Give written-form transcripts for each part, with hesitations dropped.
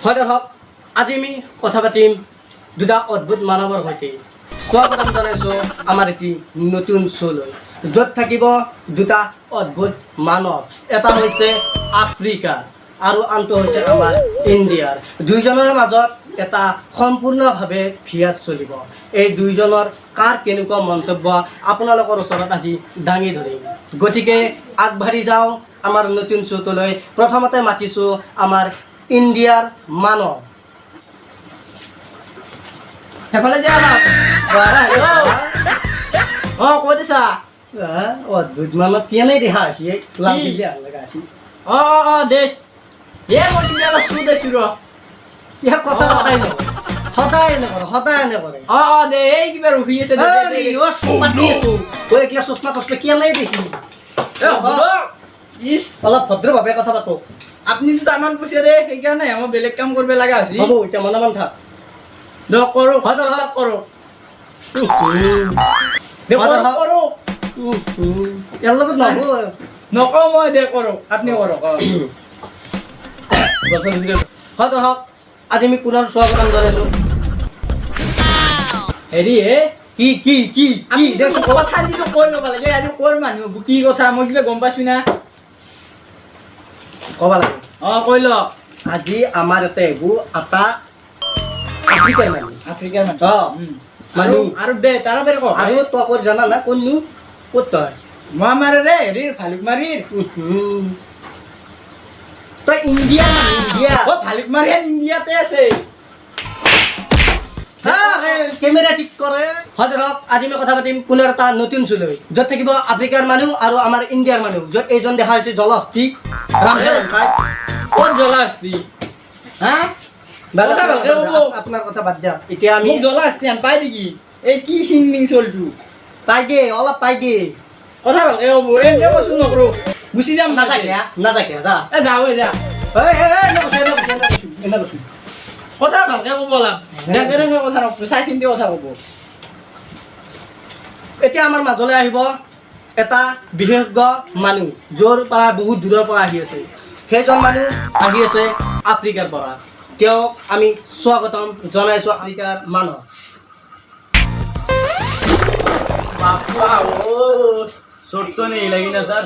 হয় দৰ্শক আজি আমি কথা পাতিম দুটা অদ্ভুত মানৱৰ সৈতে স্বাগতম জনাইছোঁ আমাৰ এটি নতুন শ্ব'লৈ য'ত থাকিব দুটা অদ্ভুত মানৱ এটা হৈছে আফ্ৰিকা আৰু আনটো হৈছে আমাৰ ইণ্ডিয়াৰ দুইজনৰ মাজত এটা সম্পূৰ্ণভাৱে ভিয়াজ চলিব এই দুইজনৰ কাৰ কেনেকুৱা মন্তব্য আপোনালোকৰ ওচৰত আজি দাঙি ধৰিম গতিকে আগবাঢ়ি যাওঁ আমাৰ নতুন শ্ব'টোলৈ প্ৰথমতে মাতিছোঁ আমাৰ ইণ্ডিয়াৰ মানৱ সেইফালে যা না কৈ দিছা অদ্ভুত মানৱ কেনে দেখা আছে লগা আছে দে মই কিবা এটা চু দেছো ৰ ইয়াৰ কথা সদায় নকৰে সদায় নকৰে দে এই কিবা ৰখি আছে চশমা তচমা কেনে দেখি ইছ অলপ ভদ্ৰভাৱে কথা পাতো আপুনি তো তামান পইচা দে সেইকাৰণে মই বেলেগ কাম কৰিব লগা হৈছে হ'ব এতিয়া মনে মন থাক দক কৰোঁ কৰোঁ ইয়াৰ লগত নহ'ব নকওঁ মই দে কৰোঁ আপুনি কৰক হয় দৰ্শক আজি আমি পুনৰ স্বাগতম জনাইছোঁ হেৰি কি কি কি কি কথা দিটো কৈ ল'ব লাগে আজি ক'ৰ মানুহ কি কথা মই কিবা গম পাইছোঁ না ক'ব লাগে কৈ লওক আজি আমাৰ ইয়াতে এইবোৰ এটা আফ্ৰিকাৰ মানুহ মানুহ আৰু দে তাড়াতাড়ি কওক আৰু তই ক'ত জানা না কোননো ক'ত তই মই আমাৰ ৰে হেৰিৰ ভালুকমাৰীৰ তই ইণ্ডিয়া ইণ্ডিয়া ভালুকমাৰী ইণ্ডিয়াতে আছে কেমেৰা ঠিক কৰে হয় ধৰক আজি আমি কথা পাতিম পুনৰ এটা নতুন শ্ব'লৈ য'ত থাকিব আফ্ৰিকাৰ মানুহ আৰু আমাৰ ইণ্ডিয়াৰ মানুহ য'ত এইজন দেখা হৈছে জলহস্তী ক'ত জলহস্তী হা আপোনাৰ কথা বাদ দিয়া এতিয়া আমি জলহস্তী পাই নেকি এই কি চিংমিং চলটো পাই দে অলপ পাই দে কথা ভালকে হ'ব এনেকৈ কৈছোঁ নকৰোঁ গুচি যাম নাথাকে যা যাওঁ যা কথা ভালকে ক'ব লাভ যেনেকৈ কথা নকৰোঁ চাই চিন্তি কথা ক'ব এতিয়া আমাৰ মাজলৈ আহিব এটা বিশেষজ্ঞ মানুহ য'ৰ পৰা বহুত দূৰৰ পৰা আহি আছে সেইজন মানুহ আহি আছে আফ্ৰিকাৰ পৰা তেওঁক আমি স্বাগতম জনাইছোঁ আফ্ৰিকাৰ মানুহ शॉट तो नहीं लगी ना सर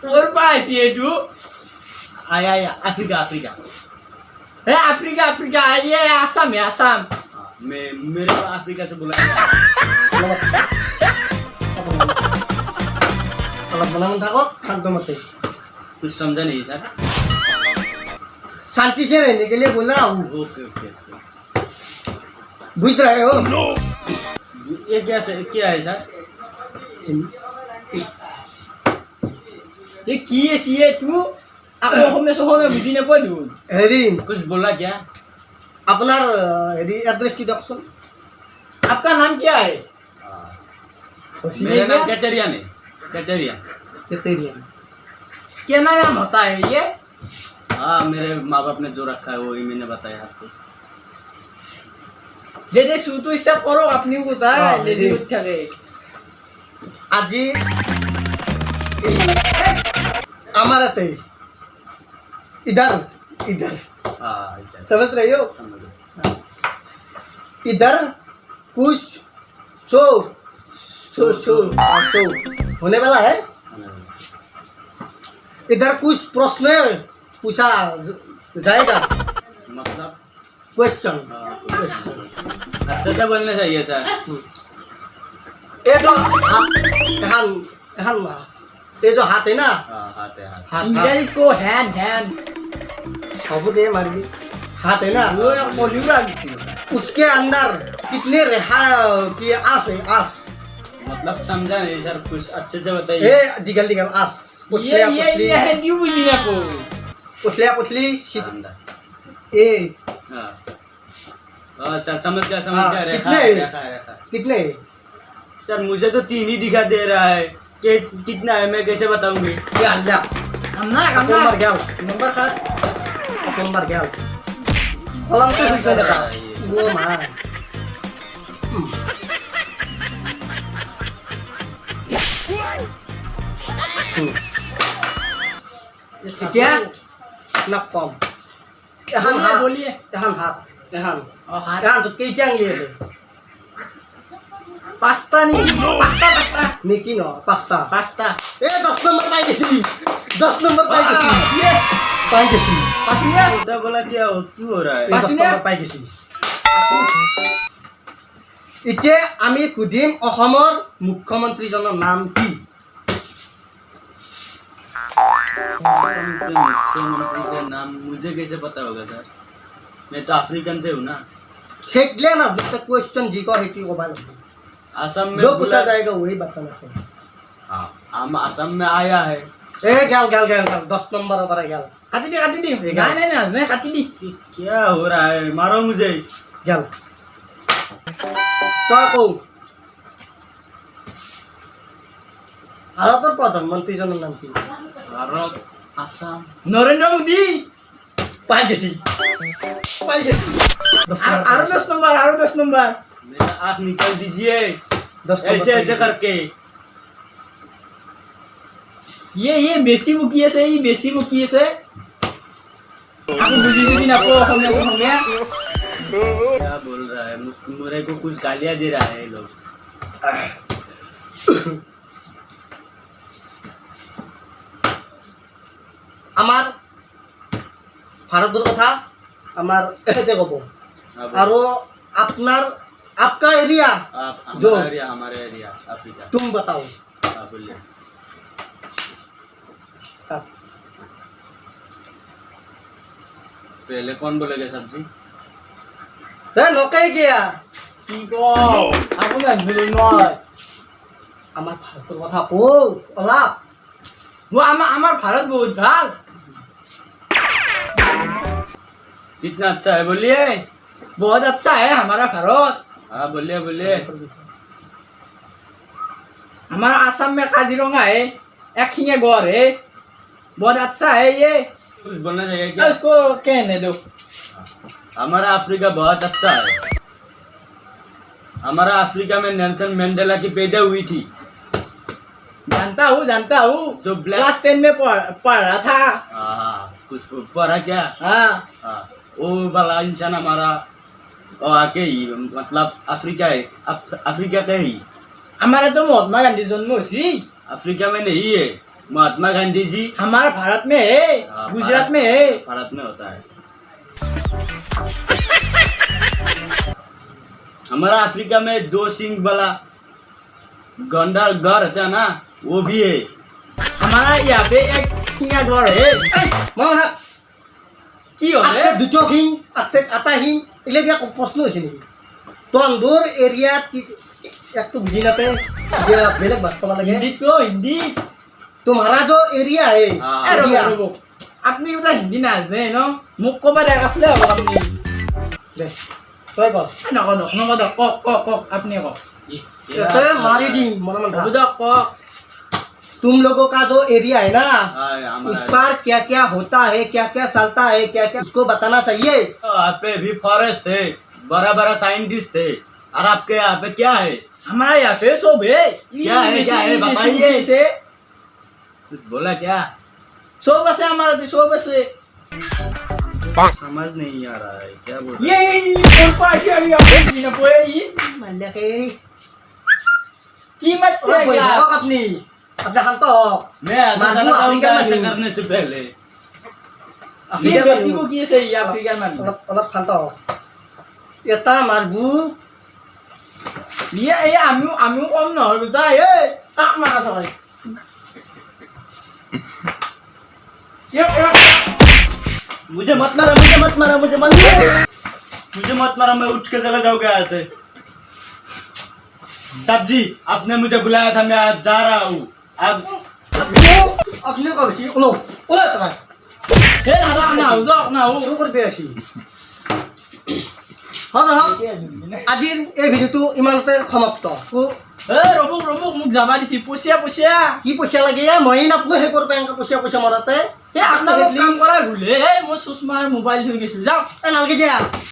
ক'ৰ পৰা আহিছে এইটো आया आया Africa Africa Africa Assam Assam मैं मेरे को अफ्रीका से बुलाया নমস্কাৰ অলপ মনে মন থাকক শান্তমতে कुछ समझा नहीं सर शांति से रहने के लिए बोल रहा हूँ ओके ओके बुझ रहे हो ये क्या है सर এই কি আছে এইটো আকৌ অসমীয়া বুজি নাপায় দেখোন হেৰি कुछ बोला क्या আপোনাৰ হেৰি এড্ৰেছটো দিয়কচোন आपका नाम क्या है मेरा नाम कैटेरिया है कैटेरिया केतेरिया क्या नाम होता है ये हाँ मेरे माँ बाप ने जो रखा है वही मैंने बताया आपको যে শুটো স্টার্ট করো আপনি কোথায় লেজি করতে থাকে আজি আমার आते इधर इधर हाँ समझ रही हो समझ गए इधर कुछ शो शो शो शो होने वाला है इधर कुछ प्रश्न पूछा जाएगा मतलब क्वेश्चन अच्छा अच्छा बोलना चाहिए सर ये जो हाथ ये जो हाथ है ना हाँ हाथ है हाथ हाथ ইংরেজি কো হ্যান্ড হ্যান্ড सब दे मार भी हाथ है ना वो মলিউরা দিছিল उसके अंदर कितने रेहा की आस है आस मतलब समझा नहीं सर कुछ अच्छे से ए बताइए दिगल दिगल आस ये হিন্দি বুঝি না কো पुछलिया पुछली अंदर ए हाँ सर समझ गया हाँ, रेखा कितने? रेखा रेखा कितने सर मुझे तो 3 ही दिखा दे रहा है कि कितना है मैं कैसे बताऊंगी ये अल्लाह কামনা नंबर गया নম্বর খাত नंबर गया अलग से सुन चला वो मार এতিয়া আপোনাক কম এখন বলিয়ে, হাত বলিয়ে। এখন হাত এখন অ', হাত। এখানটোত কেইটা আঙুলি আছে 5টা নেকি? 5টা। নেকি ন 5টা 5টা। এ 10 নম্বৰ পাই গেছি 10 নম্বৰ পাই গেছি ये পাই গেছি पासुनिया छोटा बोला क्या हो क्यों हो रहा है 10 পাইছিনে? নম্বৰ পাই গেছি এতিয়া আমি সুধিম অসমৰ মুখ্যমন্ত্ৰীজনৰ নাম কি असम के मुख्यमंत्री का नाम मुझे कैसे पता होगा सर मैं तो अफ्रीकन से हूँ ना সেইগলে না দুটা কোয়েশ্চন জি কো হেটি কবা লাগবে असम में जो पूछा बुला- जाएगा वही बताना है हाँ हम असम में आया है ए गल 10 নম্বৰ পৰা গেল काटी दी नहीं काटी दी कि क्या हो रहा है मारो मुझे গেল তই কও ভাৰতৰ প্ৰধানমন্ত্ৰীজনৰ নাম কি भारत असम नरेंद्र मोदी পাই গেছি 10 आरो 10 नंबर मेरा आँख निकाल दीजिए 10 ऐसे ऐसे करके ये बेसी मुकी আছে ই বেছি মুকি আছে আমি বুঝি যদি না পো অসমীয়া क्या बोल रहा है मेरे को कुछ गालियाँ दे रहा है ये लोग আমাৰ ভাৰতৰ কথা আমাৰ এতে ক'ব अब আৰু আপনার आपका एरिया आप जो- हमारे एरिया अफ्रीका तुम बताओ हाँ बोलिए स्टार्ट पहले कौन बोलेगा सब्जी रे নকাই গিয়া কি কও আপনি জানিব নয় আমাৰ ভাৰতৰ কথা কও অলপ আমার ভারত বহুত ভাল कितना अच्छा है बोलिए बहुत अच्छा है हमारा भारत हाँ बोलिए बोलिए हमारा आसाम में काजीरंगा है एक हिंगे गौर है बहुत अच्छा है ये कुछ बोलना चाहिए क्या उसको कहने दो हमारा अफ्रीका बहुत अच्छा है हमारा अफ्रीका में नेल्सन मंडेला की पैदा हुई थी जानता हूँ जो black- क्लास 10 में पढ़ रहा था हाँ कुछ पढ़ा क्या हाँ हाँ वो वाला इंसान हमारा और आके ही मतलब अफ्रीका है अफ्रीका का ही हमारा तो महात्मा गांधी जन्म हुई अफ्रीका में नहीं है महात्मा गांधी जी हमारा भारत में है हाँ, गुजरात में है भारत में होता है हमारा अफ्रीका में 2 सिंग वाला गंडा घर होता है ना वो भी है हमारा यहाँ पे एक हिंगा गौर है মই की हो আতে দুটো হিং আতে আটা হিং এলে দিয়া প্ৰশ্ন হৈছে নেকি তন্দুৰ এৰিয়াত কি একটু বুঝি নাতে যে বেলেগ ভাত খাব লাগে हिंदी को हिंदी तुम्हारा जो एरिया है हाँ। ए, एरिया रुको रुको अपनी उधर हिंदी नाचते हैं ना मुख को बता अपने हो अपनी दे তই কর नको दो को अपने को তই মারি দিম মনে মনে अब दो को तुम लोगों का जो एरिया है ना हाँ, हमारा उस पर क्या क्या होता है क्या क्या चलता है क्या क्या उसको बताना चाहिए यहाँ पे भी फॉरेस्ट है बड़ा बड़ा साइंटिस्ट है और आपके यहाँ पे क्या है हमारा यहाँ पे सब है क्या है, बताइए। से कुछ बोला क्या सब से हमारा तो सब से समझ नहीं आ रहा है क्या बोल ये और पार्टी आ गया अपनी ना पोए ये माल्ल्या के कीमत से অলপ বহি क्या থাকক আপনি আপনি শান্ত হওক मैं ऐसा मानू, चला अफ्रीका जाऊंगा ऐसा मानू। करने से पहले ये আফ্ৰিকা बेसी को किए से अफ्रीका में অলপ অলপ শান্ত হওক এটা মারবু ये आमी कम न हो बता ये ताक मारा था ये मुझे मत मारा मैं उठ के चला जाऊंगा यहाँ से सब्जी आपने मुझे बुलाया था मैं आज जा रहा हूँ अब আপনি কইছি ওলো ওলো তাই हे दादा ना हो শুরু করতে আসি হওক আজিৰ এই ভিডিঅ'টো ইমানতে সমাপ্ত ए रोबुक मुख जाबा दिसी पुसिया কি পইচা লাগে মই নাপলো সেইবোৰ বেংক পইচা মৰাতে ए अपना लोग काम करा भूले ए मो सुषमा मोबाइल धुई गेछु जाओ নালগে দিয়া